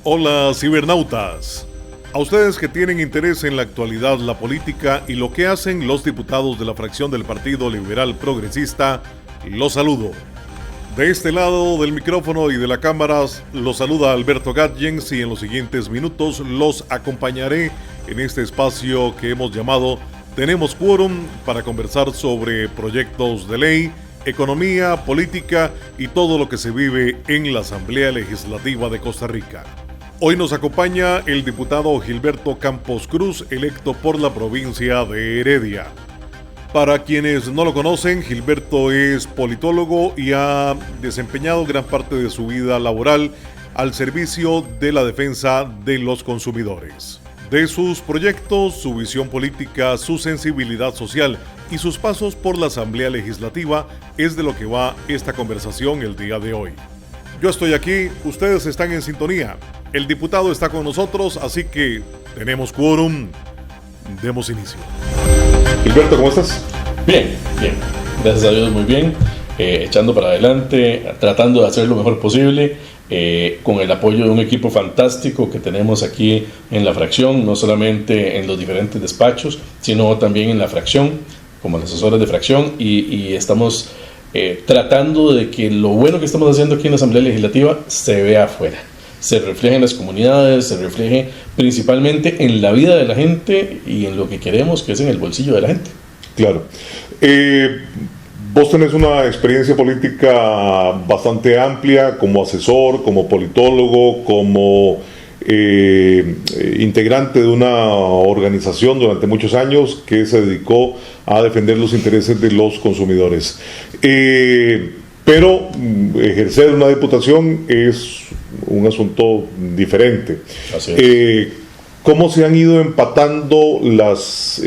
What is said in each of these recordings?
Hola cibernautas. A ustedes que tienen interés en la actualidad, la política y lo que hacen los diputados de la fracción del Partido Liberal Progresista, los saludo. De este lado del micrófono y de la cámara los saluda Alberto Gatjens y en los siguientes minutos los acompañaré en este espacio que hemos llamado Tenemos Quórum para conversar sobre proyectos de ley, economía, política y todo lo que se vive en la Asamblea Legislativa de Costa Rica. Hoy nos acompaña el diputado Gilberto Campos Cruz, electo por la provincia de Heredia. Para quienes no lo conocen, Gilberto es politólogo y ha desempeñado gran parte de su vida laboral al servicio de la defensa de los consumidores. De sus proyectos, su visión política, su sensibilidad social y sus pasos por la Asamblea Legislativa es de lo que va esta conversación el día de hoy. Yo estoy aquí, ustedes están en sintonía, el diputado está con nosotros, así que tenemos quórum, demos inicio. Gilberto, ¿cómo estás? Bien, gracias a Dios muy bien, echando para adelante, tratando de hacer lo mejor posible, con el apoyo de un equipo fantástico que tenemos aquí en la fracción, no solamente en los diferentes despachos, sino también en la fracción, como los asesores de fracción, y estamos tratando de que lo bueno que estamos haciendo aquí en la Asamblea Legislativa se vea afuera, se refleje en las comunidades, se refleje principalmente en la vida de la gente y en lo que queremos, que es en el bolsillo de la gente. Claro. Vos tenés una experiencia política bastante amplia como asesor, como politólogo, como integrante de una organización durante muchos años que se dedicó a defender los intereses de los consumidores. Pero ejercer una diputación es un asunto diferente. Así es. ¿Cómo se han ido empatando las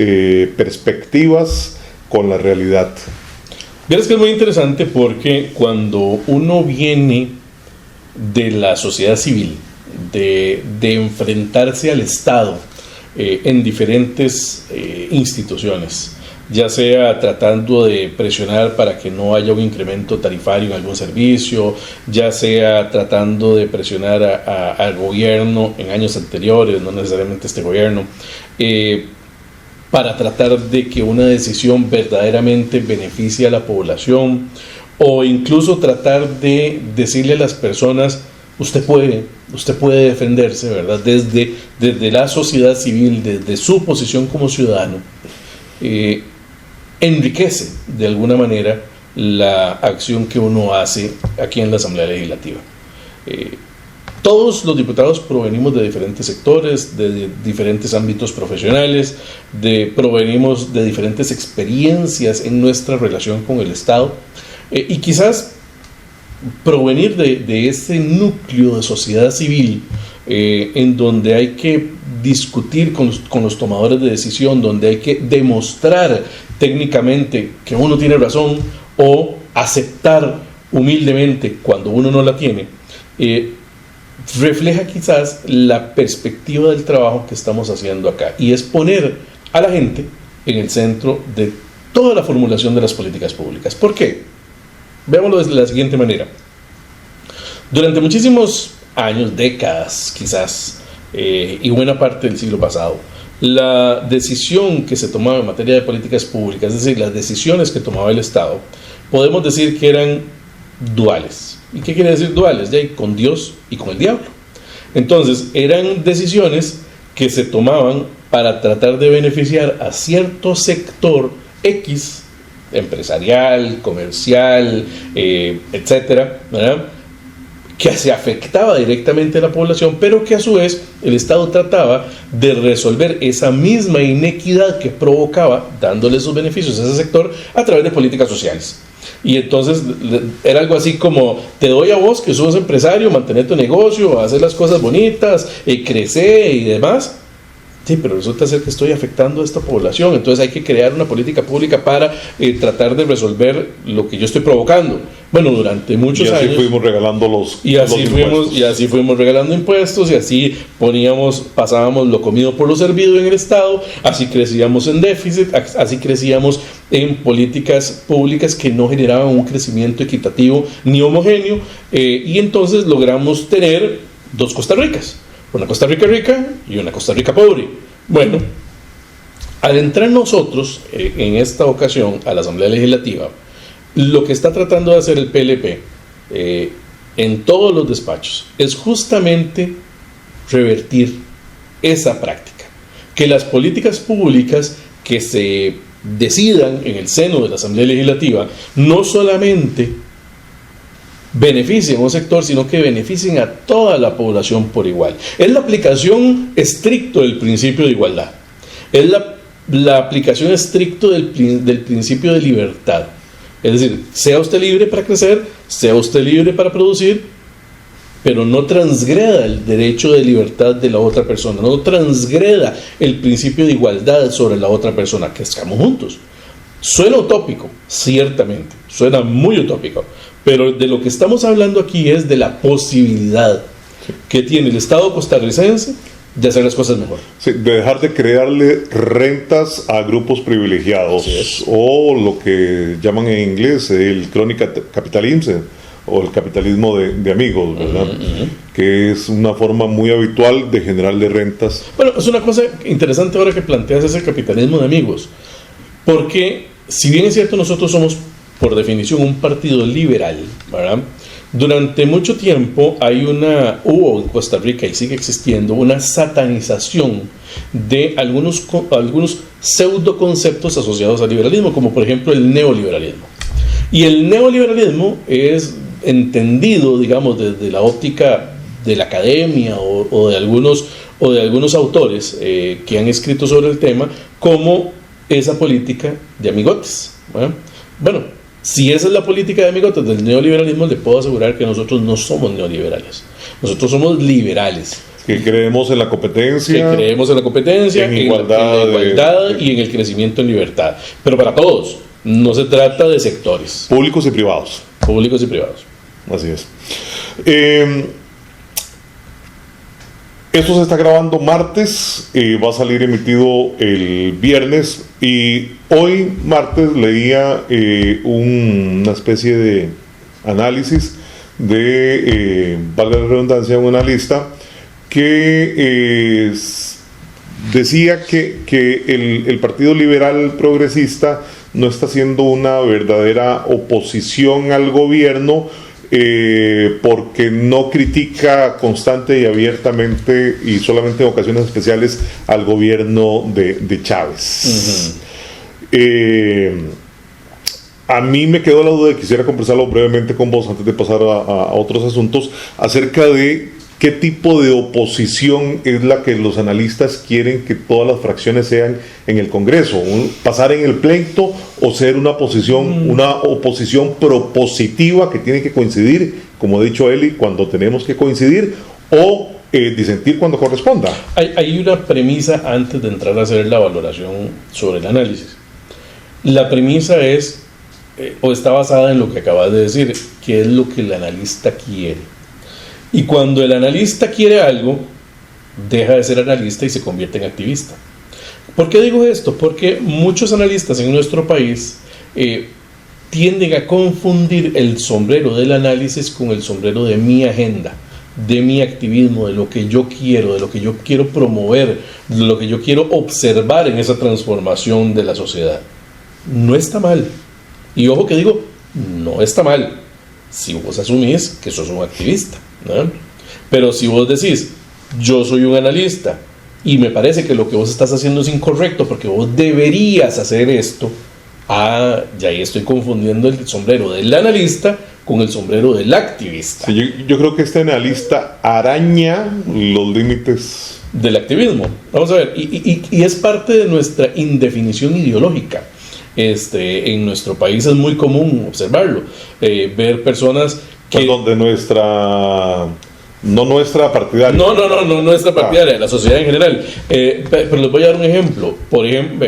perspectivas con la realidad? Verás que es muy interesante porque cuando uno viene de la sociedad civil, de enfrentarse al Estado en diferentes instituciones, ya sea tratando de presionar para que no haya un incremento tarifario en algún servicio, ya sea tratando de presionar al gobierno en años anteriores, no necesariamente este gobierno, para tratar de que una decisión verdaderamente beneficie a la población, o incluso tratar de decirle a las personas, usted puede defenderse, ¿verdad? Desde la sociedad civil, desde su posición como ciudadano, enriquece de alguna manera la acción que uno hace aquí en la Asamblea Legislativa. Todos los diputados provenimos de diferentes sectores, de diferentes ámbitos profesionales, provenimos de diferentes experiencias en nuestra relación con el Estado, y quizás provenir de ese núcleo de sociedad civil en donde hay que discutir con los tomadores de decisión, donde hay que demostrar técnicamente que uno tiene razón o aceptar humildemente cuando uno no la tiene, refleja quizás la perspectiva del trabajo que estamos haciendo acá, y es poner a la gente en el centro de toda la formulación de las políticas públicas. ¿Por qué? Veámoslo de la siguiente manera. Durante muchísimos años, décadas quizás, y buena parte del siglo pasado, la decisión que se tomaba en materia de políticas públicas, es decir, las decisiones que tomaba el Estado, podemos decir que eran duales. ¿Y qué quiere decir duales? Ya, con Dios y con el diablo. Entonces, eran decisiones que se tomaban para tratar de beneficiar a cierto sector X, empresarial, comercial, etcétera, ¿verdad?, que se afectaba directamente a la población, pero que a su vez el Estado trataba de resolver esa misma inequidad que provocaba, dándole esos beneficios a ese sector a través de políticas sociales. Y entonces era algo así como, te doy a vos que sos empresario, mantener tu negocio, hacer las cosas bonitas, crecer y demás. Sí, pero resulta ser que estoy afectando a esta población, entonces hay que crear una política pública para tratar de resolver lo que yo estoy provocando. Bueno, durante muchos años... fuimos regalando y así fuimos regalando impuestos, y así pasábamos lo comido por lo servido en el Estado, así crecíamos en déficit, así crecíamos en políticas públicas que no generaban un crecimiento equitativo ni homogéneo, y entonces logramos tener dos Costa Ricas. una Costa Rica rica y una Costa Rica pobre. Bueno, al entrar nosotros en esta ocasión a la Asamblea Legislativa, lo que está tratando de hacer el PLP en todos los despachos es justamente revertir esa práctica, que las políticas públicas que se decidan en el seno de la Asamblea Legislativa no solamente beneficien a un sector, sino que beneficien a toda la población por igual. Es la aplicación estricta del principio de igualdad, es la aplicación estricta del principio de libertad. Es decir, sea usted libre para crecer, sea usted libre para producir, pero no transgreda el derecho de libertad de la otra persona, no transgreda el principio de igualdad sobre la otra persona, que estamos juntos. Suena utópico, ciertamente, suena muy utópico, pero de lo que estamos hablando aquí es de la posibilidad que tiene el Estado costarricense de hacer las cosas mejor. Sí, de dejar de crearle rentas a grupos privilegiados, o lo que llaman en inglés el crónica capitalismo, o el capitalismo de amigos, ¿verdad? Que es una forma muy habitual de generarle rentas. Bueno, es una cosa interesante ahora que planteas ese capitalismo de amigos, porque si bien es cierto, nosotros somos por definición un partido liberal, ¿verdad? Durante mucho tiempo hubo en Costa Rica y sigue existiendo una satanización de algunos pseudo conceptos asociados al liberalismo, como por ejemplo el neoliberalismo. Y el neoliberalismo es entendido, digamos, desde la óptica de la academia o de algunos autores que han escrito sobre el tema, como esa política de amigotes, ¿verdad? Bueno, si esa es la política de amigotes del neoliberalismo, le puedo asegurar que nosotros no somos neoliberales, nosotros somos liberales. Que creemos en la competencia. En igualdad y en el crecimiento en libertad. Pero para todos, no se trata de sectores. Públicos y privados. Así es. Esto se está grabando martes, va a salir emitido el viernes, y hoy martes leía una especie de análisis de, valga la redundancia, un analista que decía que el Partido Liberal Progresista no está haciendo una verdadera oposición al gobierno, porque no critica constante y abiertamente y solamente en ocasiones especiales al gobierno de Chávez. A mí me quedó la duda, y quisiera conversarlo brevemente con vos antes de pasar a otros asuntos, acerca de qué tipo de oposición es la que los analistas quieren que todas las fracciones sean en el Congreso. Pasar en el pleito o ser una oposición propositiva que tiene que coincidir, como ha dicho Eli, cuando tenemos que coincidir, o disentir cuando corresponda. Hay una premisa antes de entrar a hacer la valoración sobre el análisis. La premisa es, o está basada en lo que acabas de decir, que es lo que el analista quiere. Y cuando el analista quiere algo, deja de ser analista y se convierte en activista. ¿Por qué digo esto? Porque muchos analistas en nuestro país tienden a confundir el sombrero del análisis con el sombrero de mi agenda, de mi activismo, de lo que yo quiero, de lo que yo quiero promover, de lo que yo quiero observar en esa transformación de la sociedad. No está mal. Y ojo que digo, no está mal, si vos asumís que sos un activista, ¿no? Pero si vos decís, yo soy un analista y me parece que lo que vos estás haciendo es incorrecto porque vos deberías hacer esto, ya ahí estoy confundiendo el sombrero del analista con el sombrero del activista. Sí, yo creo que este analista araña los límites del activismo. Vamos a ver, y es parte de nuestra indefinición ideológica. En nuestro país es muy común observarlo, ver personas que... Perdón, de nuestra... No nuestra partidaria. No nuestra partidaria, la sociedad en general. Pero les voy a dar un ejemplo. Por ejemplo,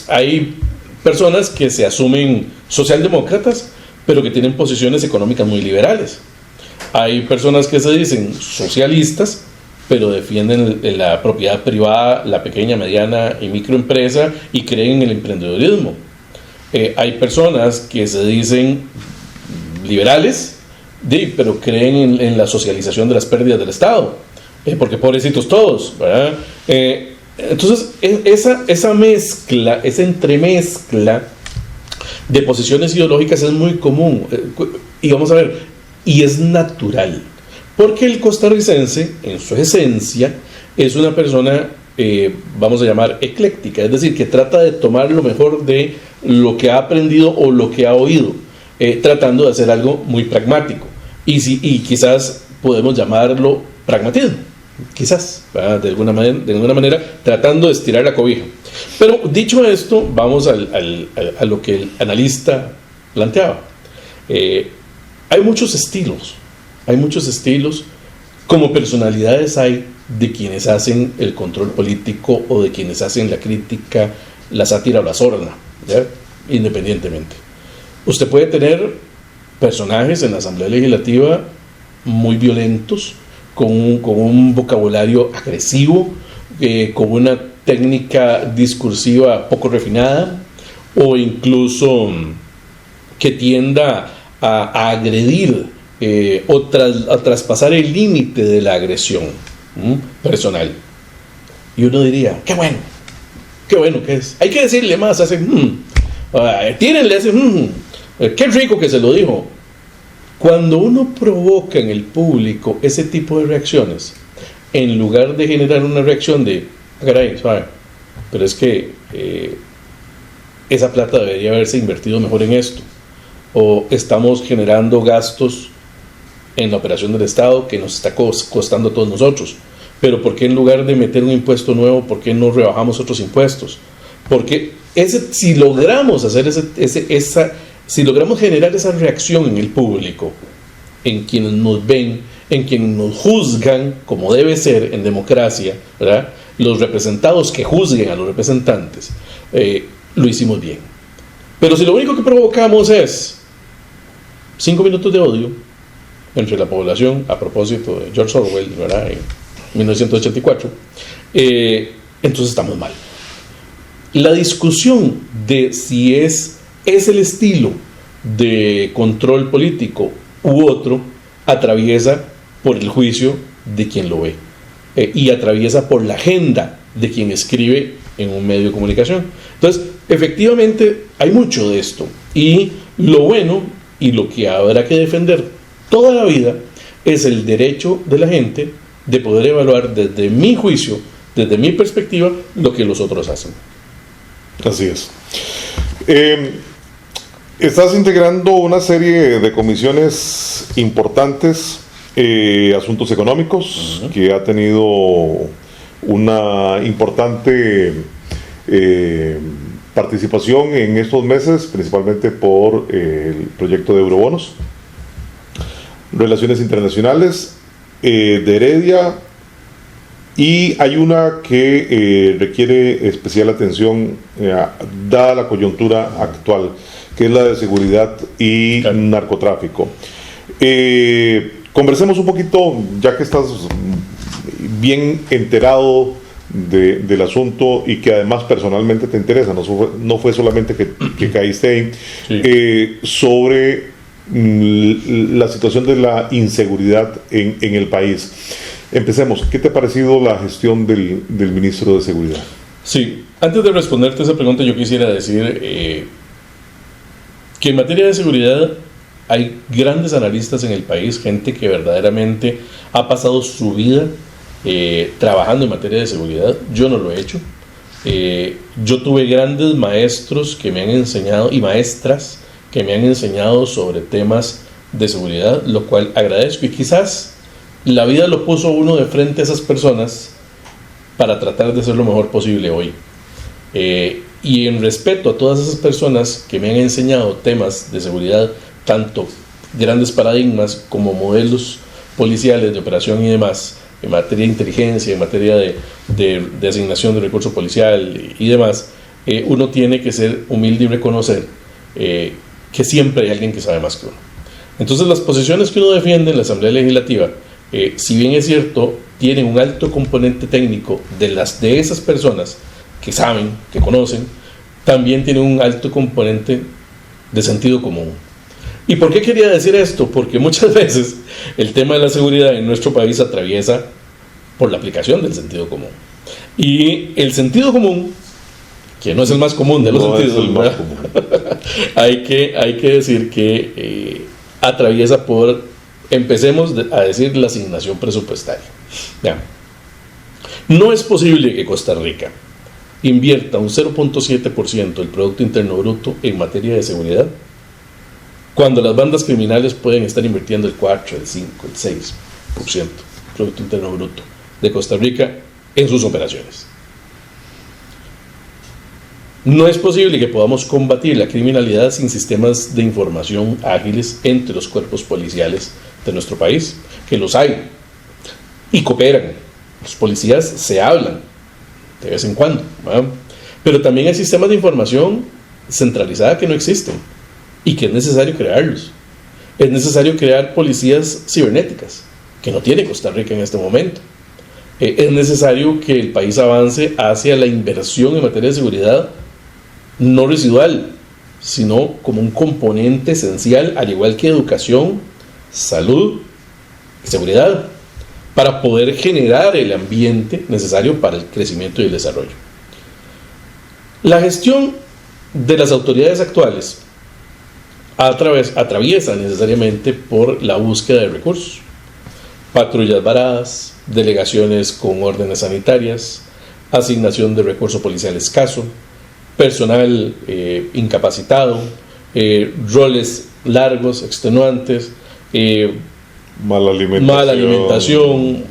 hay personas que se asumen socialdemócratas, pero que tienen posiciones económicas muy liberales. Hay personas que se dicen socialistas, pero defienden la propiedad privada, la pequeña, mediana y microempresa, y creen en el emprendedurismo. Hay personas que se dicen liberales, pero creen en la socialización de las pérdidas del Estado. porque pobrecitos todos, ¿verdad? Entonces, esa mezcla, esa entremezcla de posiciones ideológicas es muy común, y vamos a ver, y es natural, porque el costarricense, en su esencia, es una persona, vamos a llamar, ecléctica, es decir, que trata de tomar lo mejor de lo que ha aprendido o lo que ha oído, tratando de hacer algo muy pragmático, y quizás podemos llamarlo pragmatismo, quizás, ¿verdad? De alguna manera, tratando de estirar la cobija. Pero dicho esto, vamos a lo que el analista planteaba. Hay muchos estilos, como personalidades hay de quienes hacen el control político o de quienes hacen la crítica, la sátira o la sorna, ¿ya? Independientemente. Usted puede tener personajes en la Asamblea Legislativa muy violentos, con un vocabulario agresivo, con una técnica discursiva poco refinada, o incluso que tienda a agredir o a traspasar el límite de la agresión personal. Y uno diría, qué bueno que es. Hay que decirle más, hace tírenle, hace qué rico que se lo dijo. Cuando uno provoca en el público ese tipo de reacciones, en lugar de generar una reacción de, caray, suave, pero es que esa plata debería haberse invertido mejor en esto, o estamos generando gastos en la operación del Estado que nos está costando a todos nosotros, pero ¿por qué en lugar de meter un impuesto nuevo, por qué no rebajamos otros impuestos? Porque si logramos hacer si logramos generar esa reacción en el público, en quienes nos ven, en quienes nos juzgan, como debe ser en democracia, ¿verdad? Los representados que juzguen a los representantes, lo hicimos bien. Pero si lo único que provocamos es 5 minutos de odio entre la población, a propósito de George Orwell, ¿verdad? En 1984, entonces estamos mal. La discusión de si es el estilo de control político u otro atraviesa por el juicio de quien lo ve, y atraviesa por la agenda de quien escribe en un medio de comunicación. Entonces, efectivamente, hay mucho de esto, y lo bueno y lo que habrá que defender toda la vida es el derecho de la gente de poder evaluar desde mi juicio, desde mi perspectiva, lo que los otros hacen. Así es. Estás integrando una serie de comisiones importantes, asuntos económicos, que ha tenido una importante participación en estos meses, principalmente por el proyecto de eurobonos, relaciones internacionales, de Heredia, y hay una que requiere especial atención dada la coyuntura actual, que es la de seguridad y narcotráfico. Conversemos un poquito, ya que estás bien enterado del asunto y que además personalmente te interesa, no fue solamente que caíste ahí, sí. Sobre la situación de la inseguridad en el país. Empecemos. ¿Qué te ha parecido la gestión del ministro de Seguridad? Sí, antes de responderte esa pregunta, yo quisiera decir que en materia de seguridad hay grandes analistas en el país, gente que verdaderamente ha pasado su vida trabajando en materia de seguridad. Yo no lo he hecho. Yo tuve grandes maestros que me han enseñado, y maestras que me han enseñado sobre temas de seguridad, lo cual agradezco, y quizás la vida lo puso uno de frente a esas personas para tratar de hacer lo mejor posible hoy. Y en respeto a todas esas personas que me han enseñado temas de seguridad, tanto grandes paradigmas como modelos policiales de operación y demás, en materia de inteligencia, en materia de asignación de recurso policial y demás, uno tiene que ser humilde y reconocer que siempre hay alguien que sabe más que uno. Entonces, las posiciones que uno defiende en la Asamblea Legislativa, si bien es cierto, tienen un alto componente técnico de esas personas que saben, que conocen, también tienen un alto componente de sentido común. ¿Y por qué quería decir esto? Porque muchas veces el tema de la seguridad en nuestro país atraviesa por la aplicación del sentido común. Y el sentido común, que no es el más común de los sentidos, hay que decir que atraviesa por, empecemos a decir, la asignación presupuestaria. Vean, no es posible que Costa Rica invierta un 0.7% del Producto Interno Bruto en materia de seguridad, cuando las bandas criminales pueden estar invirtiendo el 4, el 5, el 6% del Producto Interno Bruto de Costa Rica en sus operaciones. No es posible que podamos combatir la criminalidad sin sistemas de información ágiles entre los cuerpos policiales de nuestro país, que los hay y cooperan. Los policías se hablan de vez en cuando, ¿verdad? Pero también hay sistemas de información centralizada que no existen y que es necesario crearlos. Es necesario crear policías cibernéticas, que no tiene Costa Rica en este momento. Es necesario que el país avance hacia la inversión en materia de seguridad no residual, sino como un componente esencial, al igual que educación, salud y seguridad, para poder generar el ambiente necesario para el crecimiento y el desarrollo. La gestión de las autoridades actuales atraviesa necesariamente por la búsqueda de recursos, patrullas varadas, delegaciones con órdenes sanitarias, asignación de recurso policial escaso, personal incapacitado, roles largos, extenuantes, mala alimentación,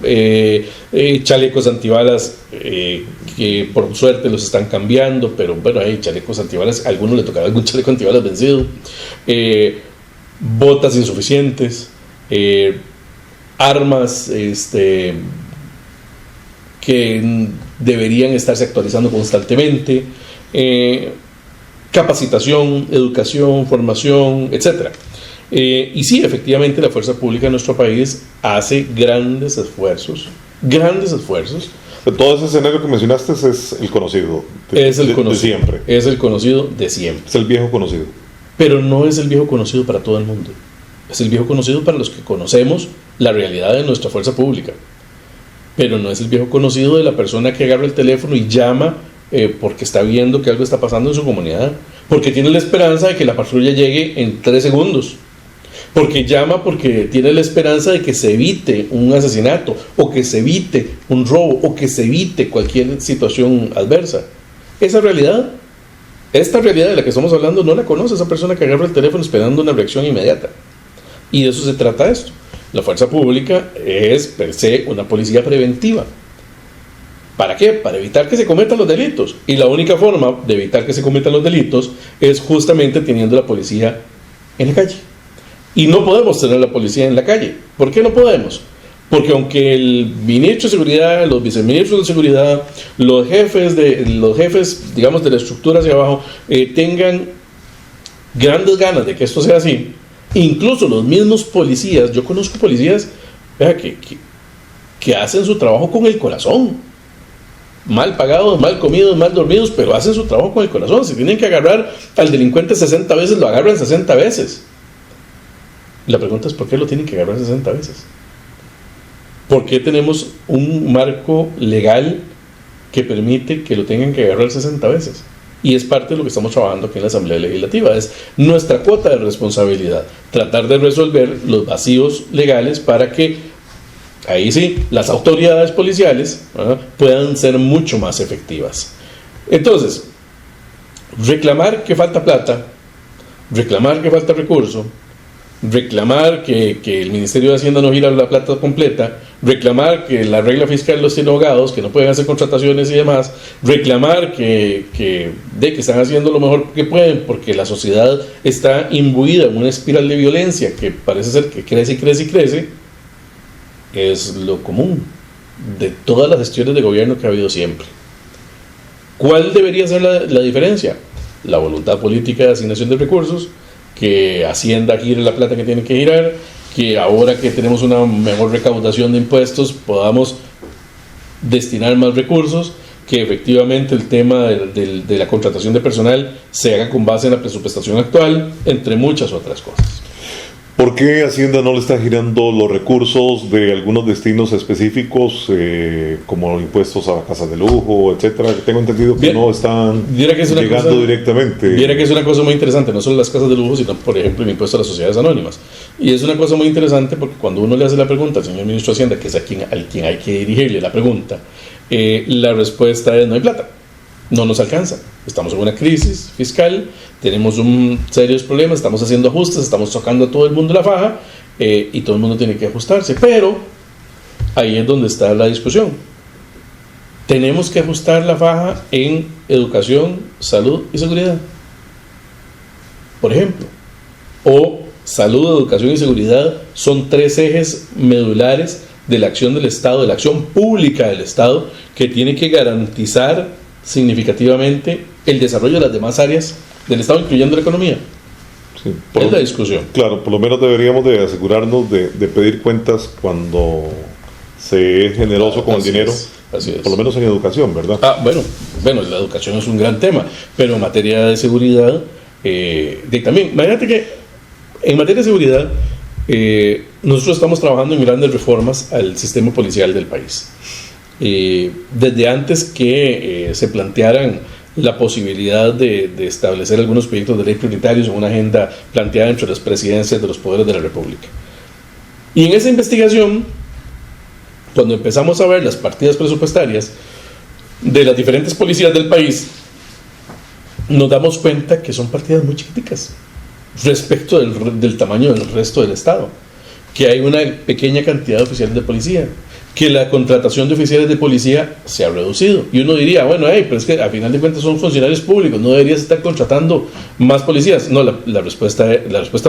chalecos antibalas que por suerte los están cambiando, pero bueno, hay chalecos antibalas, a algunos le tocará algún chaleco antibalas vencido, botas insuficientes, armas que deberían estarse actualizando constantemente, capacitación, educación, formación, etc. Y sí, efectivamente la fuerza pública de nuestro país hace grandes esfuerzos. Todo ese escenario que mencionaste es el conocido, de siempre. Es el conocido de siempre. Es el viejo conocido. Pero no es el viejo conocido para todo el mundo. Es el viejo conocido para los que conocemos la realidad de nuestra fuerza pública. Pero no es el viejo conocido de la persona que agarra el teléfono y llama porque está viendo que algo está pasando en su comunidad, porque tiene la esperanza de que la patrulla llegue en 3 segundos, porque llama porque tiene la esperanza de que se evite un asesinato, o que se evite un robo, o que se evite cualquier situación adversa. Esta realidad de la que estamos hablando no la conoce esa persona que agarra el teléfono esperando una reacción inmediata. Y de eso se trata esto. La fuerza pública es per se una policía preventiva. ¿Para qué? Para evitar que se cometan los delitos. Y la única forma de evitar que se cometan los delitos es justamente teniendo la policía en la calle. Y no podemos tener la policía en la calle. ¿Por qué no podemos? Porque aunque el ministro de seguridad, los viceministros de seguridad, los jefes, digamos, de la estructura hacia abajo, tengan grandes ganas de que esto sea así, incluso los mismos policías, yo conozco policías que hacen su trabajo con el corazón, mal pagados, mal comidos, mal dormidos, pero hacen su trabajo con el corazón. Si tienen que agarrar al delincuente 60 veces, lo agarran 60 veces. La pregunta es, ¿por qué lo tienen que agarrar 60 veces? ¿Por qué tenemos un marco legal que permite que lo tengan que agarrar 60 veces? Y es parte de lo que estamos trabajando aquí en la Asamblea Legislativa. Es nuestra cuota de responsabilidad, tratar de resolver los vacíos legales para que, ahí sí, las autoridades policiales puedan ser mucho más efectivas. Entonces, reclamar que falta plata, reclamar que falta recurso, reclamar que el Ministerio de Hacienda no gira la plata completa, reclamar que la regla fiscal los tiene ahogados, que no pueden hacer contrataciones y demás, reclamar que están haciendo lo mejor que pueden porque la sociedad está imbuida en una espiral de violencia que parece ser que crece y crece y crece, es lo común de todas las gestiones de gobierno que ha habido siempre. ¿Cuál debería ser la diferencia? La voluntad política de asignación de recursos, que Hacienda gire la plata que tiene que girar, que ahora que tenemos una mejor recaudación de impuestos podamos destinar más recursos, que efectivamente el tema de la contratación de personal se haga con base en la presupuestación actual, entre muchas otras cosas. ¿Por qué Hacienda no le está girando los recursos de algunos destinos específicos, como impuestos a casas de lujo, etcétera? Tengo entendido que no están llegando directamente. Viera que es una cosa muy interesante, no solo las casas de lujo, sino, por ejemplo, el impuesto a las sociedades anónimas. Y es una cosa muy interesante porque cuando uno le hace la pregunta al señor ministro de Hacienda, que es al quien hay que dirigirle la pregunta, la respuesta es: no hay plata. No nos alcanza, estamos en una crisis fiscal, tenemos serios problemas, estamos haciendo ajustes, estamos tocando a todo el mundo la faja, y todo el mundo tiene que ajustarse, pero ahí es donde está la discusión. Tenemos que ajustar la faja en educación, salud y seguridad, por ejemplo, o salud, educación y seguridad son 3 ejes medulares de la acción del Estado, de la acción pública del Estado, que tiene que garantizar significativamente el desarrollo de las demás áreas del Estado, incluyendo la economía. Sí, es la discusión. Claro, por lo menos deberíamos de asegurarnos de pedir cuentas cuando se es generoso con el dinero. Así es. Por lo menos en educación, ¿verdad? Bueno, la educación es un gran tema, pero en materia de seguridad, también, imagínate que en materia de seguridad, nosotros estamos trabajando en grandes reformas al sistema policial del país. Desde antes que se plantearan la posibilidad de establecer algunos proyectos de ley prioritarios en una agenda planteada entre las presidencias de los poderes de la República. Y en esa investigación, cuando empezamos a ver las partidas presupuestarias de las diferentes policías del país, nos damos cuenta que son partidas muy chiquiticas respecto del tamaño del resto del Estado, que hay una pequeña cantidad de oficiales de policía, que la contratación de oficiales de policía se ha reducido. Y uno diría, bueno, pero es que a final de cuentas son funcionarios públicos, no deberías estar contratando más policías. No, la respuesta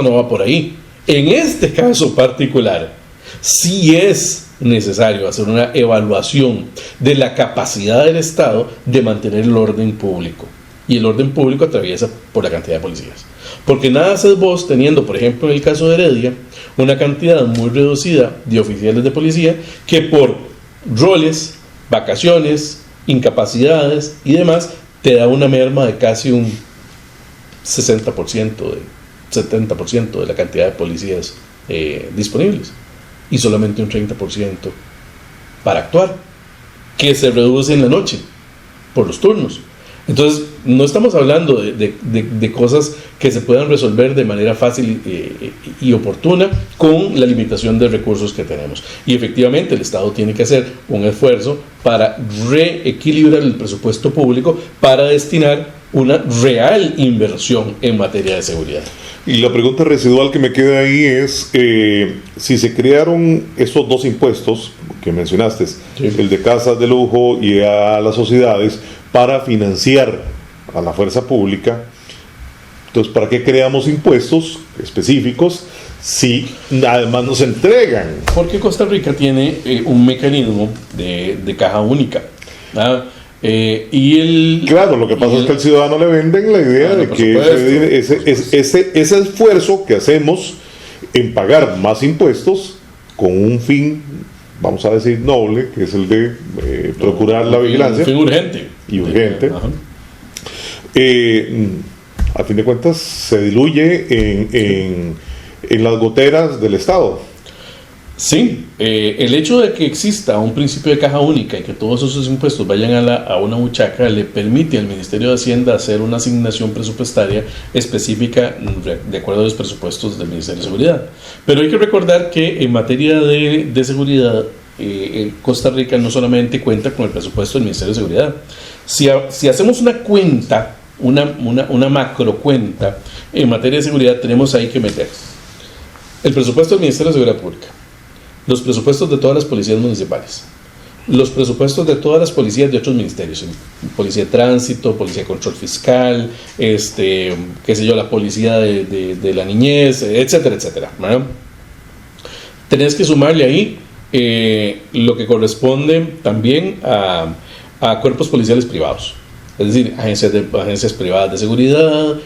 no va por ahí. En este caso particular, sí es necesario hacer una evaluación de la capacidad del Estado de mantener el orden público. Y el orden público atraviesa por la cantidad de policías. Porque nada haces vos teniendo, por ejemplo, en el caso de Heredia, una cantidad muy reducida de oficiales de policía que por roles, vacaciones, incapacidades y demás, te da una merma de casi un 60%, 70% de la cantidad de policías disponibles, y solamente un 30% para actuar, que se reduce en la noche por los turnos. Entonces, no estamos hablando de cosas que se puedan resolver de manera fácil y oportuna con la limitación de recursos que tenemos. Y efectivamente el Estado tiene que hacer un esfuerzo para reequilibrar el presupuesto público para destinar una real inversión en materia de seguridad. Y la pregunta residual que me queda ahí es, si se crearon esos 2 impuestos que mencionaste, sí, el de casas de lujo y a las sociedades, para financiar a la fuerza pública, entonces ¿para qué creamos impuestos específicos si además nos entregan? Porque Costa Rica tiene un mecanismo de caja única, ¿verdad? Claro, lo que pasa es que al ciudadano le venden la idea de que ese esfuerzo que hacemos en pagar más impuestos con un fin, vamos a decir, noble, que es el de procurar la vigilancia. Un fin urgente. Y urgente. A fin de cuentas se diluye en las goteras del Estado. Sí, el hecho de que exista un principio de caja única y que todos esos impuestos vayan a una buchaca le permite al Ministerio de Hacienda hacer una asignación presupuestaria específica de acuerdo a los presupuestos del Ministerio de Seguridad. Pero hay que recordar que en materia de seguridad, Costa Rica no solamente cuenta con el presupuesto del Ministerio de Seguridad. Si hacemos una cuenta, una macro cuenta en materia de seguridad, tenemos ahí que meter el presupuesto del Ministerio de Seguridad Pública, los presupuestos de todas las policías municipales, los presupuestos de todas las policías de otros ministerios, policía de tránsito, policía de control fiscal, la policía de la niñez, etcétera, etcétera, ¿verdad? Tenés que sumarle ahí lo que corresponde también a cuerpos policiales privados, es decir, agencias privadas de seguridad,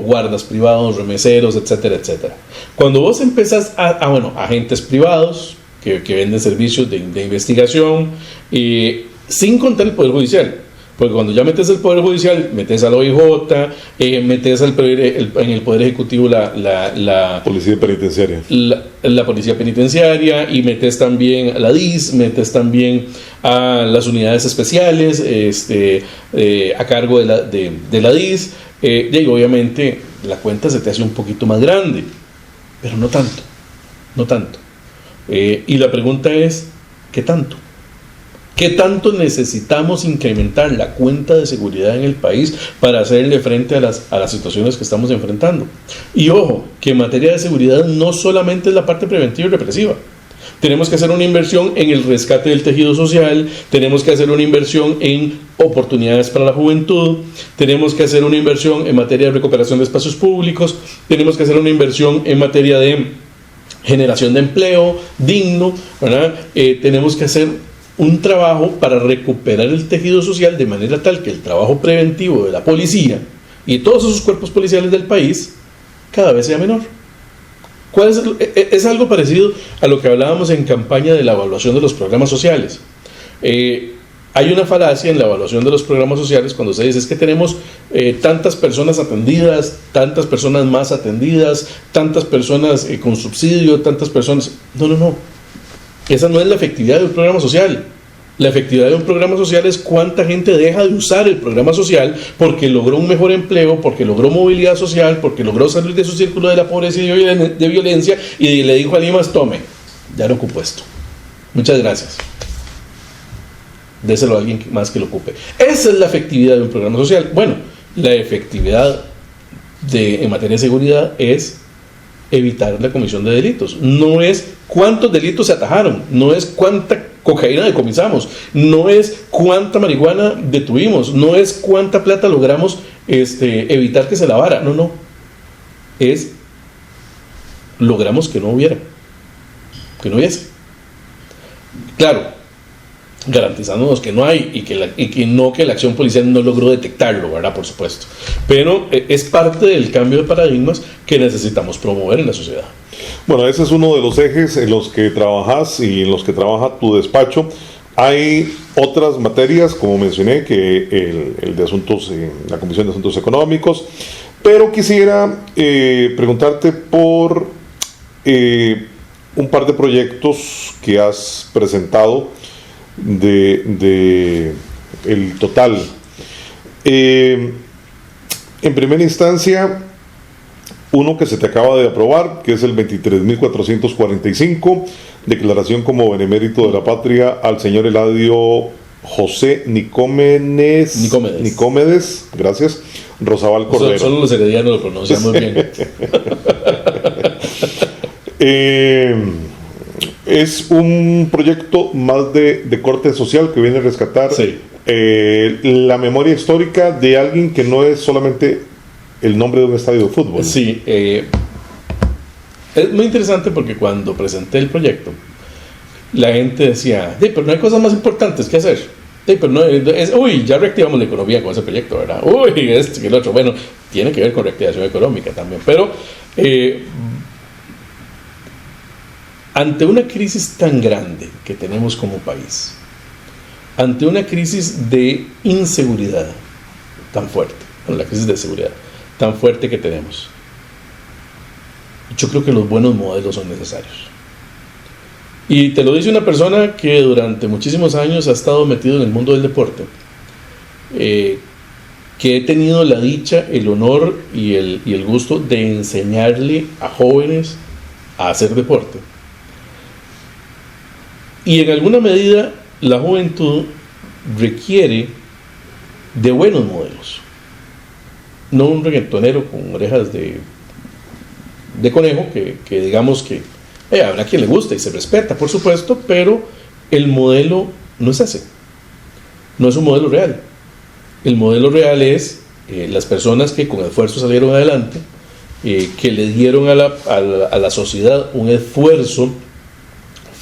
guardas privados, remeseros, etcétera, etcétera. Cuando vos empezás agentes privados que venden servicios de investigación, sin contar el Poder Judicial, Porque cuando ya metes el Poder Judicial, metes al OIJ, metes en el Poder Ejecutivo la Policía Penitenciaria. La Policía Penitenciaria, y metes también a la DIS, metes también a las unidades especiales a cargo de la DIS, y obviamente la cuenta se te hace un poquito más grande, pero no tanto. Y la pregunta es, ¿qué tanto? ¿Qué tanto necesitamos incrementar la cuenta de seguridad en el país para hacerle frente a las situaciones que estamos enfrentando? Y ojo, que en materia de seguridad no solamente es la parte preventiva y represiva. Tenemos que hacer una inversión en el rescate del tejido social, tenemos que hacer una inversión en oportunidades para la juventud, tenemos que hacer una inversión en materia de recuperación de espacios públicos, tenemos que hacer una inversión en materia de generación de empleo digno, ¿verdad? Tenemos que hacer un trabajo para recuperar el tejido social de manera tal que el trabajo preventivo de la policía y todos esos cuerpos policiales del país cada vez sea menor. Es algo parecido a lo que hablábamos en campaña de la evaluación de los programas sociales. Hay una falacia en la evaluación de los programas sociales cuando se dice es que tenemos tantas personas atendidas, tantas personas más atendidas, tantas personas con subsidio, tantas personas... No. Esa no es la efectividad de un programa social. La efectividad de un programa social es cuánta gente deja de usar el programa social porque logró un mejor empleo, porque logró movilidad social, porque logró salir de su círculo de la pobreza y de violencia, y le dijo a Limas, tome, ya lo ocupo esto. Muchas gracias. Déselo a alguien más que lo ocupe. Esa es la efectividad de un programa social. Bueno, la efectividad en materia de seguridad es evitar la comisión de delitos. No es cuántos delitos se atajaron, no es cuánta cocaína decomisamos, no es cuánta marihuana detuvimos, no es cuánta plata logramos evitar que se lavara, no, es logramos que no hubiese. Claro, garantizándonos que no hay y que la acción policial no logró detectarlo, ¿verdad? Por supuesto. Pero es parte del cambio de paradigmas que necesitamos promover en la sociedad. Bueno, ese es uno de los ejes en los que trabajas y en los que trabaja tu despacho. Hay otras materias, como mencioné, que el de asuntos, la Comisión de Asuntos Económicos, pero quisiera preguntarte por un par de proyectos que has presentado de el total. En primera instancia, uno que se te acaba de aprobar, que es el 23.445, declaración como benemérito de la patria al señor Eladio José Nicómedes, gracias, Rosabal Cordero. Solo los heredianos lo pronuncian muy bien. Es un proyecto más de corte social que viene a rescatar la memoria histórica de alguien que no es solamente el nombre de un estadio de fútbol. Sí, es muy interesante porque cuando presenté el proyecto, la gente decía, pero no hay cosas más importantes que hacer. Pero no, ya reactivamos la economía con ese proyecto, ¿verdad? Que el otro. Bueno, tiene que ver con reactivación económica también, pero ante una crisis tan grande que tenemos como país, ante una crisis de inseguridad tan fuerte, la crisis de seguridad tan fuerte que tenemos, yo creo que los buenos modelos son necesarios. Y te lo dice una persona que durante muchísimos años ha estado metido en el mundo del deporte, que he tenido la dicha, el honor y el gusto de enseñarle a jóvenes a hacer deporte. Y en alguna medida la juventud requiere de buenos modelos, no un reggaetonero con orejas de conejo que digamos que habrá quien le guste y se respeta, por supuesto, pero el modelo no es ese, no es un modelo real. El modelo real es las personas que con esfuerzo salieron adelante, que le dieron a la sociedad un esfuerzo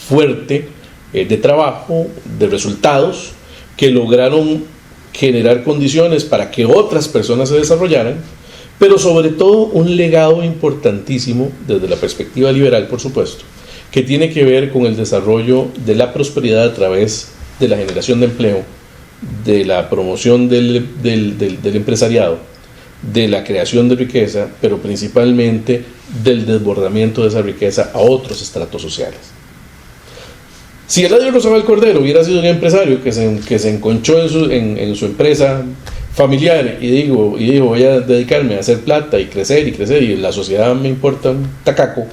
fuerte de trabajo, de resultados, que lograron generar condiciones para que otras personas se desarrollaran, pero sobre todo un legado importantísimo desde la perspectiva liberal, por supuesto, que tiene que ver con el desarrollo de la prosperidad a través de la generación de empleo de la promoción del empresariado, de la creación de riqueza, pero principalmente del desbordamiento de esa riqueza a otros estratos sociales. Si Eladio Rosabal Cordero hubiera sido un empresario que se enconchó en su empresa familiar y dijo voy a dedicarme a hacer plata y crecer y la sociedad me importa un tacaco,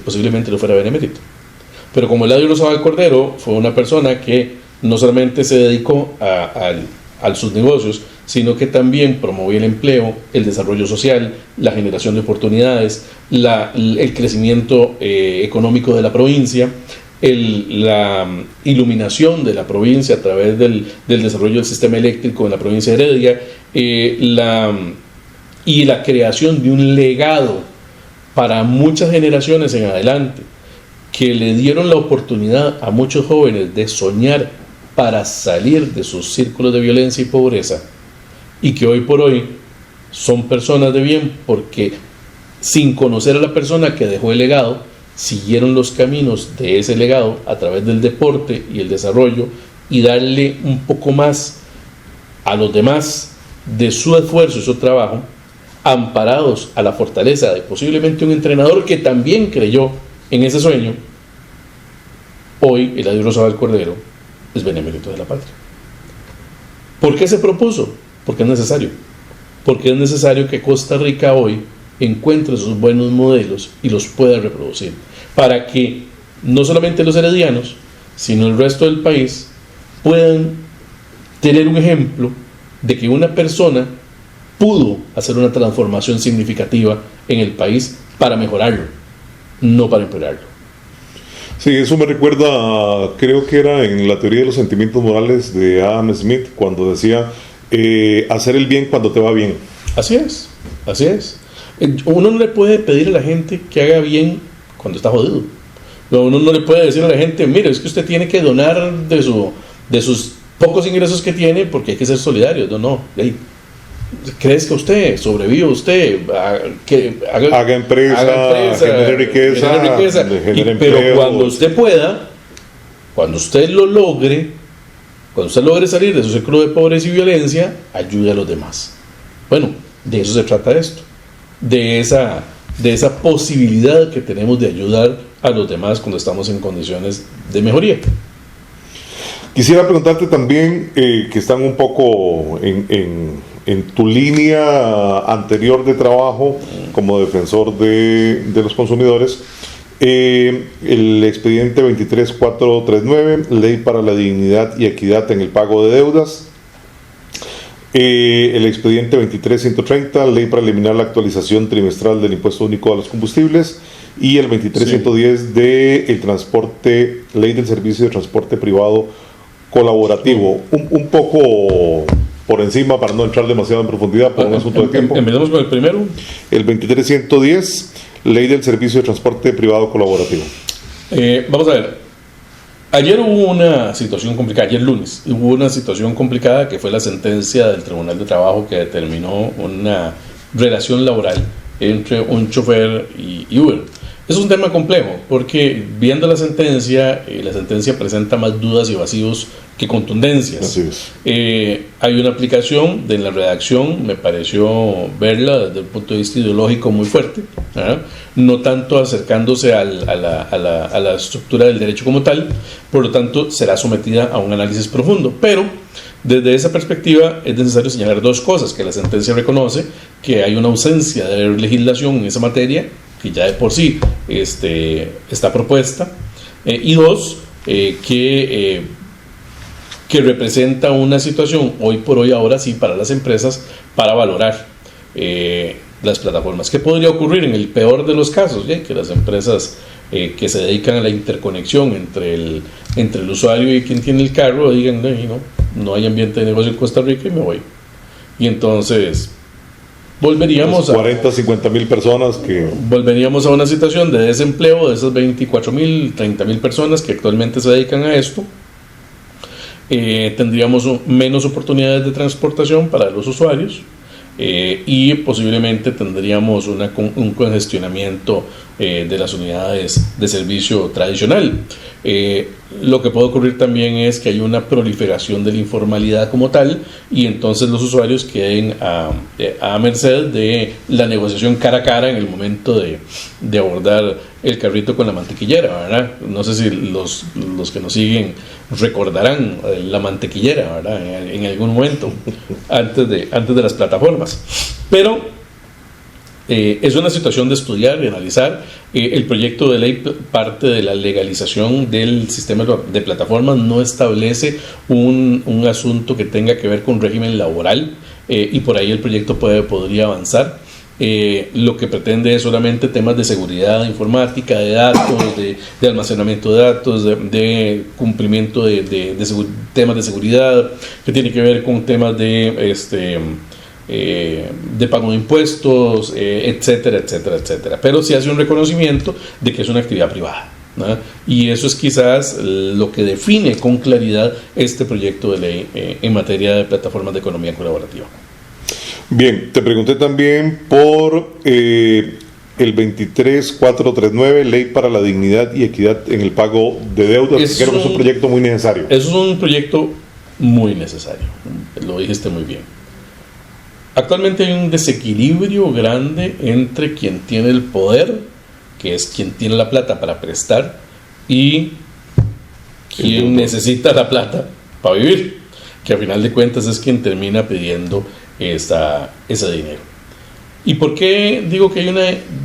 posiblemente no fuera benemérito. Pero como Eladio Rosabal Cordero fue una persona que no solamente se dedicó a sus negocios, sino que también promovió el empleo, el desarrollo social, la generación de oportunidades, el crecimiento económico de la provincia, la iluminación de la provincia a través del desarrollo del sistema eléctrico en la provincia de Heredia, y la creación de un legado para muchas generaciones en adelante, que le dieron la oportunidad a muchos jóvenes de soñar para salir de sus círculos de violencia y pobreza, y que hoy por hoy son personas de bien porque, sin conocer a la persona que dejó el legado, siguieron los caminos de ese legado a través del deporte y el desarrollo, y darle un poco más a los demás de su esfuerzo y su trabajo, amparados a la fortaleza de posiblemente un entrenador que también creyó en ese sueño. Hoy Eladio Rosabal Cordero es benemérito de la patria. ¿Por qué se propuso? Porque es necesario. Porque es necesario que Costa Rica hoy encuentre sus buenos modelos y los pueda reproducir, para que no solamente los heredianos, sino el resto del país puedan tener un ejemplo de que una persona pudo hacer una transformación significativa en el país para mejorarlo, no para empeorarlo. Sí, eso me recuerda, creo que era en la teoría de los sentimientos morales de Adam Smith, cuando decía hacer el bien cuando te va bien. Así es, así es. Uno no le puede pedir a la gente que haga bien cuando está jodido. Uno no le puede decir a la gente, mire, es que usted tiene que donar de sus pocos ingresos que tiene porque hay que ser solidario. No. ¿Crees que usted sobrevive? Usted haga empresa, genere riqueza, pero cuando usted pueda, cuando usted logre salir de su círculo de pobreza y violencia, ayude a los demás. Bueno, de eso se trata esto, de esa posibilidad que tenemos de ayudar a los demás cuando estamos en condiciones de mejoría. Quisiera preguntarte también, que están un poco en tu línea anterior de trabajo como defensor de los consumidores, el expediente 23439, Ley para la Dignidad y Equidad en el Pago de Deudas, el expediente 23130, Ley para eliminar la actualización trimestral del impuesto único a los combustibles, y el 23110 de el transporte, Ley del Servicio de Transporte Privado Colaborativo. Un poco por encima, para no entrar demasiado en profundidad por un asunto de tiempo. Empezamos con el primero. El 23110, Ley del Servicio de Transporte Privado Colaborativo. Vamos a ver. Ayer hubo una situación complicada, ayer lunes, hubo una situación complicada que fue la sentencia del Tribunal de Trabajo que determinó una relación laboral entre un chofer y Uber. Es un tema complejo porque, viendo la sentencia presenta más dudas y vacíos que contundencias. Así es. Hay una aplicación de la redacción, me pareció verla desde el punto de vista ideológico muy fuerte, no tanto acercándose a la estructura del derecho como tal, por lo tanto será sometida a un análisis profundo. Pero desde esa perspectiva es necesario señalar dos cosas: que la sentencia reconoce que hay una ausencia de legislación en esa materia, que ya de por sí está propuesta, y dos, que representa una situación hoy por hoy, ahora sí, para las empresas, para valorar las plataformas. ¿Qué podría ocurrir en el peor de los casos? Que las empresas que se dedican a la interconexión entre el usuario y quien tiene el carro digan, no hay ambiente de negocio en Costa Rica y me voy. Y entonces volveríamos 50 mil personas que... Volveríamos a una situación de desempleo de esas 24.000, 30.000 personas que actualmente se dedican a esto. Tendríamos menos oportunidades de transportación para los usuarios, y posiblemente tendríamos un congestionamiento de las unidades de servicio tradicional. Lo que puede ocurrir también es que hay una proliferación de la informalidad como tal, y entonces los usuarios queden a merced de la negociación cara a cara en el momento de abordar el carrito con la mantequillera, ¿verdad? No sé si los que nos siguen recordarán la mantequillera, ¿verdad? En algún momento antes de las plataformas, pero es una situación de estudiar y analizar. El proyecto de ley parte de la legalización del sistema de plataformas, no establece un asunto que tenga que ver con régimen laboral, y por ahí el proyecto podría avanzar. Lo que pretende es solamente temas de seguridad informática, de datos, de almacenamiento de datos, de cumplimiento de temas de seguridad, que tiene que ver con temas de pago de impuestos, etcétera, etcétera, etcétera. Pero sí hace un reconocimiento de que es una actividad privada, ¿no? Y eso es quizás lo que define con claridad este proyecto de ley en materia de plataformas de economía colaborativa. Bien, te pregunté también por el 23439, Ley para la Dignidad y Equidad en el Pago de Deudas, que creo que es un proyecto muy necesario. Eso es un proyecto muy necesario, lo dijiste muy bien. Actualmente hay un desequilibrio grande entre quien tiene el poder, que es quien tiene la plata para prestar, y quien necesita la plata para vivir, que a final de cuentas es quien termina pidiendo ese dinero. ¿Y por qué digo que hay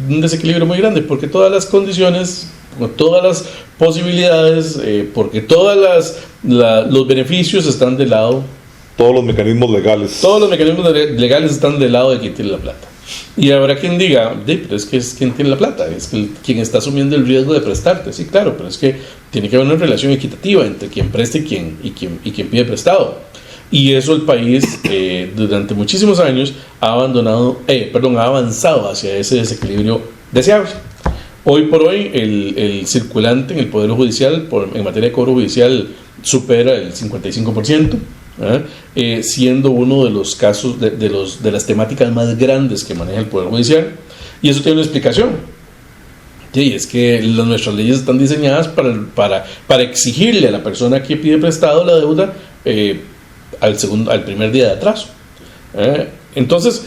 un desequilibrio muy grande? Porque todas las condiciones, todas las posibilidades, porque todos los beneficios están del lado. Todos los mecanismos legales están del lado de quien tiene la plata. Y habrá quien diga, pero es que es quien tiene la plata, es quien está asumiendo el riesgo de prestarte. Sí, claro, pero es que tiene que haber una relación equitativa entre quien presta y quien pide prestado. Y eso el país durante muchísimos años ha avanzado hacia ese desequilibrio deseable. Hoy por hoy el circulante en el Poder Judicial en materia de cobro judicial supera el 55%. Siendo uno de los casos de las temáticas más grandes que maneja el Poder Judicial, y eso tiene una explicación. Y es que nuestras leyes están diseñadas para exigirle a la persona que pide prestado la deuda al primer día de atraso. Entonces,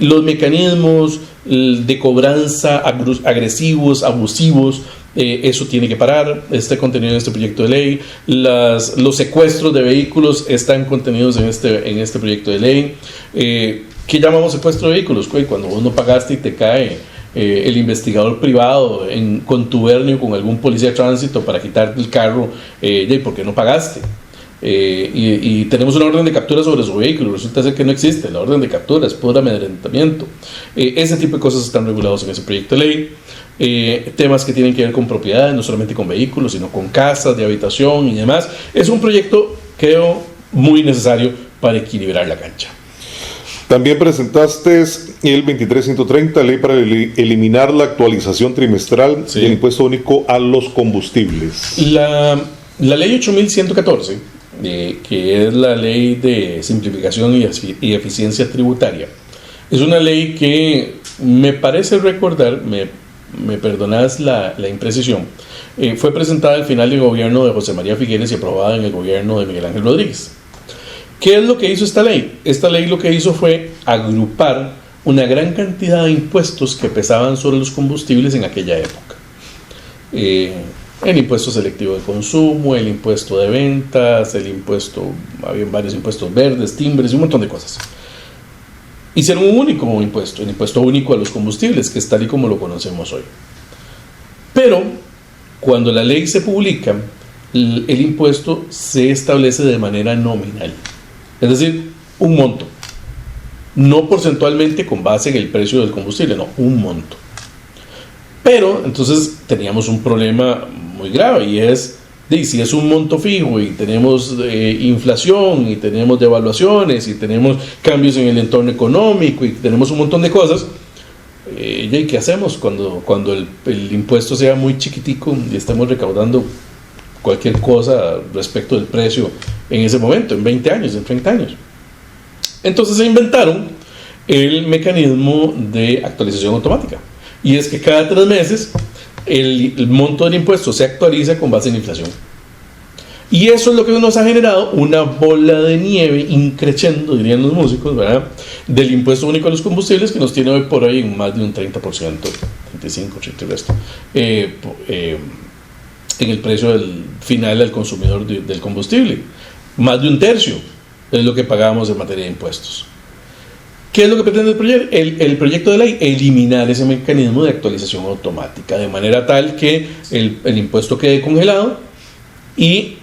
los mecanismos de cobranza agresivos, abusivos, eso tiene que parar. Está contenido en este proyecto de ley. Los secuestros de vehículos están contenidos en este proyecto de ley. ¿Qué llamamos secuestro de vehículos? Cuando vos no pagaste y te cae el investigador privado en contubernio con algún policía de tránsito para quitarte el carro, porque no pagaste. Y tenemos una orden de captura sobre su vehículo. Resulta ser que no existe. La orden de captura es puro amedrentamiento. Ese tipo de cosas están regulados en ese proyecto de ley. Temas que tienen que ver con propiedades, no solamente con vehículos, sino con casas de habitación y demás. Es un proyecto, creo, muy necesario para equilibrar la cancha. También presentaste el 23130, Ley para eliminar la actualización trimestral del impuesto único a los combustibles. La ley 8114, que es la ley de simplificación y eficiencia tributaria, es una ley que me parece recordar, me perdonas la imprecisión, fue presentada al final del gobierno de José María Figueres y aprobada en el gobierno de Miguel Ángel Rodríguez. ¿Qué es lo que hizo esta ley? Esta ley lo que hizo fue agrupar una gran cantidad de impuestos que pesaban sobre los combustibles en aquella época. El impuesto selectivo de consumo, el impuesto de ventas, había varios impuestos verdes, timbres y un montón de cosas. Hicieron un único impuesto, el impuesto único a los combustibles, que es tal y como lo conocemos hoy. Pero cuando la ley se publica, el impuesto se establece de manera nominal, es decir, un monto, no porcentualmente con base en el precio del combustible, no, un monto. Pero entonces teníamos un problema muy grave, y es, si es un monto fijo y tenemos inflación y tenemos devaluaciones y tenemos cambios en el entorno económico y tenemos un montón de cosas, ¿qué hacemos cuando el impuesto sea muy chiquitico y estemos recaudando cualquier cosa respecto del precio en ese momento, en 20 años, en 30 años? Entonces se inventaron el mecanismo de actualización automática, y es que cada 3 meses el monto del impuesto se actualiza con base en inflación. Y eso es lo que nos ha generado una bola de nieve increciendo, dirían los músicos, ¿verdad?, del impuesto único a los combustibles, que nos tiene hoy por hoy en más de un 30%, 35, 30 y resto, en el precio del final al consumidor del combustible. Más de un tercio es lo que pagábamos en materia de impuestos. ¿Qué es lo que pretende el proyecto de ley? Eliminar ese mecanismo de actualización automática, de manera tal que el impuesto quede congelado y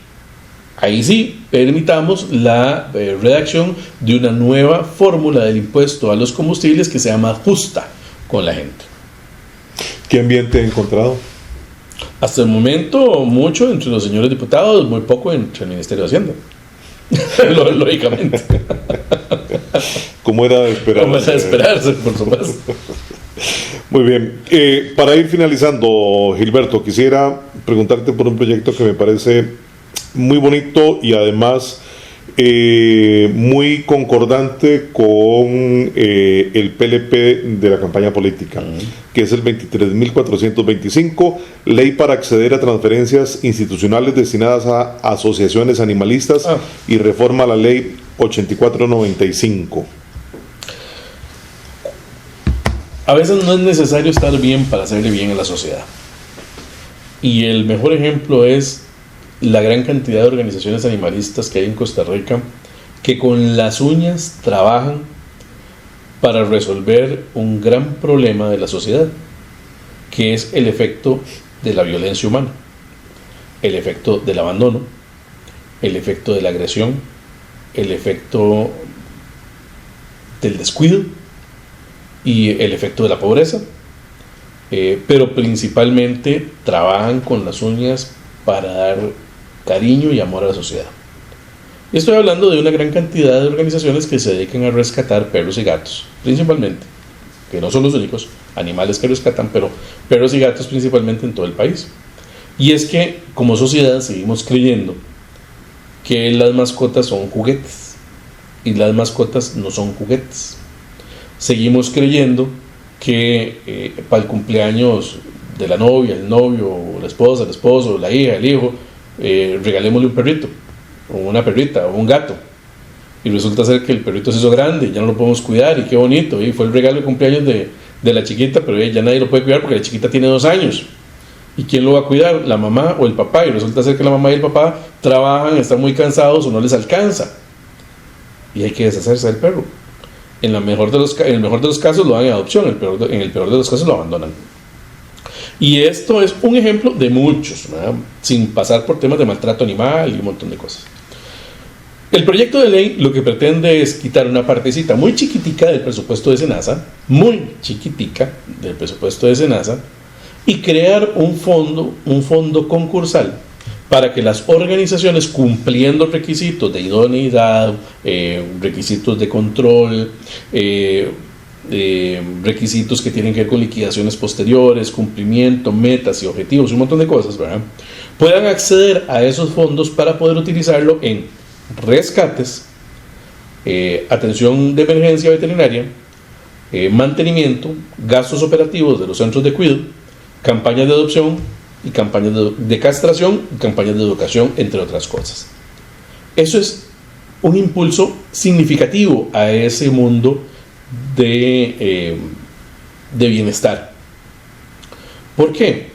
ahí sí permitamos la redacción de una nueva fórmula del impuesto a los combustibles que sea más justa con la gente. ¿Qué ambiente ha encontrado? Hasta el momento mucho entre los señores diputados, muy poco entre el Ministerio de Hacienda. Lógicamente. Como era de esperarse. Como era de esperarse, por supuesto. Muy bien. Para ir finalizando, Gilberto, quisiera preguntarte por un proyecto que me parece muy bonito y además muy concordante con el PLP de la campaña política, que es el 23.425, ley para acceder a transferencias institucionales destinadas a asociaciones animalistas y reforma a la ley 8495. A veces no es necesario estar bien para hacerle bien a la sociedad. Y el mejor ejemplo es la gran cantidad de organizaciones animalistas que hay en Costa Rica que con las uñas trabajan para resolver un gran problema de la sociedad, que es el efecto de la violencia humana, el efecto del abandono, el efecto de la agresión, el efecto del descuido y el efecto de la pobreza, pero principalmente trabajan con las uñas para dar cariño y amor a la sociedad. Y estoy hablando de una gran cantidad de organizaciones que se dedican a rescatar perros y gatos, principalmente, que no son los únicos animales que rescatan, pero perros y gatos principalmente en todo el país. Y es que como sociedad seguimos creyendo que las mascotas son juguetes, y las mascotas no son juguetes. Seguimos creyendo que para el cumpleaños de la novia, el novio, la esposa, el esposo, la hija, el hijo, regalémosle un perrito, o una perrita, o un gato, y resulta ser que el perrito se hizo grande, ya no lo podemos cuidar, y qué bonito, y fue el regalo de cumpleaños de la chiquita, pero ya nadie lo puede cuidar porque la chiquita tiene 2 años, y ¿quién lo va a cuidar? ¿La mamá o el papá? Y resulta ser que la mamá y el papá trabajan, están muy cansados o no les alcanza, y hay que deshacerse del perro. En el mejor de los casos lo dan en adopción, en el peor de los casos lo abandonan. Y esto es un ejemplo de muchos, ¿verdad?, sin pasar por temas de maltrato animal y un montón de cosas. El proyecto de ley lo que pretende es quitar una partecita muy chiquitica del presupuesto de SENASA, muy chiquitica del presupuesto de SENASA, y crear un fondo concursal para que las organizaciones, cumpliendo requisitos de idoneidad, requisitos de control, requisitos que tienen que ver con liquidaciones posteriores, cumplimiento, metas y objetivos, un montón de cosas, ¿verdad?, puedan acceder a esos fondos para poder utilizarlo en rescates, atención de emergencia veterinaria, mantenimiento, gastos operativos de los centros de cuidado, campañas de adopción y campañas de castración y campañas de educación, entre otras cosas. Eso es un impulso significativo a ese mundo de bienestar. ¿Por qué?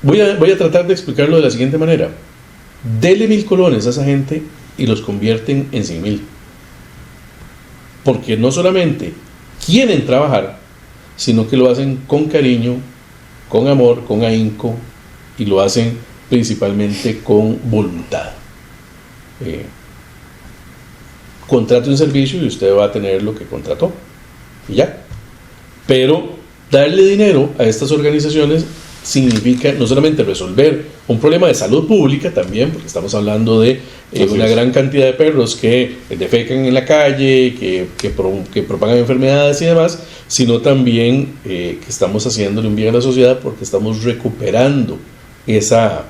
Voy a tratar de explicarlo de la siguiente manera. Dele 1,000 colones a esa gente y los convierten en 100,000. Porque no solamente quieren trabajar, sino que lo hacen con cariño, con amor, con ahínco, y lo hacen principalmente con voluntad. Contrate un servicio y usted va a tener lo que contrató, y ya. Pero darle dinero a estas organizaciones significa no solamente resolver un problema de salud pública también, porque estamos hablando de una gran cantidad de perros que defecan en la calle, que propagan enfermedades y demás, sino también que estamos haciéndole un bien a la sociedad porque estamos recuperando esa,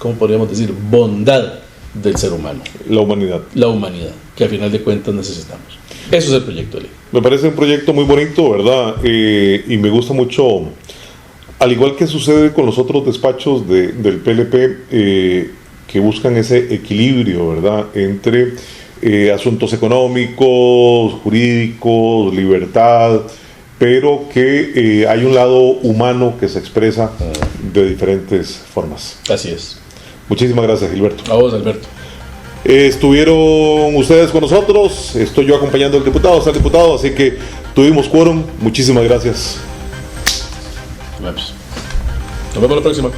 ¿cómo podríamos decir?, bondad del ser humano, La humanidad. la humanidad, que al final de cuentas necesitamos. Eso es el proyecto de ley. Me parece un proyecto muy bonito, ¿verdad? Y me gusta mucho, al igual que sucede con los otros despachos del PLP, que buscan ese equilibrio, ¿verdad? Entre asuntos económicos, jurídicos, libertad, pero que hay un lado humano que se expresa de diferentes formas. Así es. Muchísimas gracias, Gilberto. A vos, Alberto. Estuvieron ustedes con nosotros, estoy yo acompañando al diputado, así que tuvimos quórum. Muchísimas gracias. Nos vemos la próxima.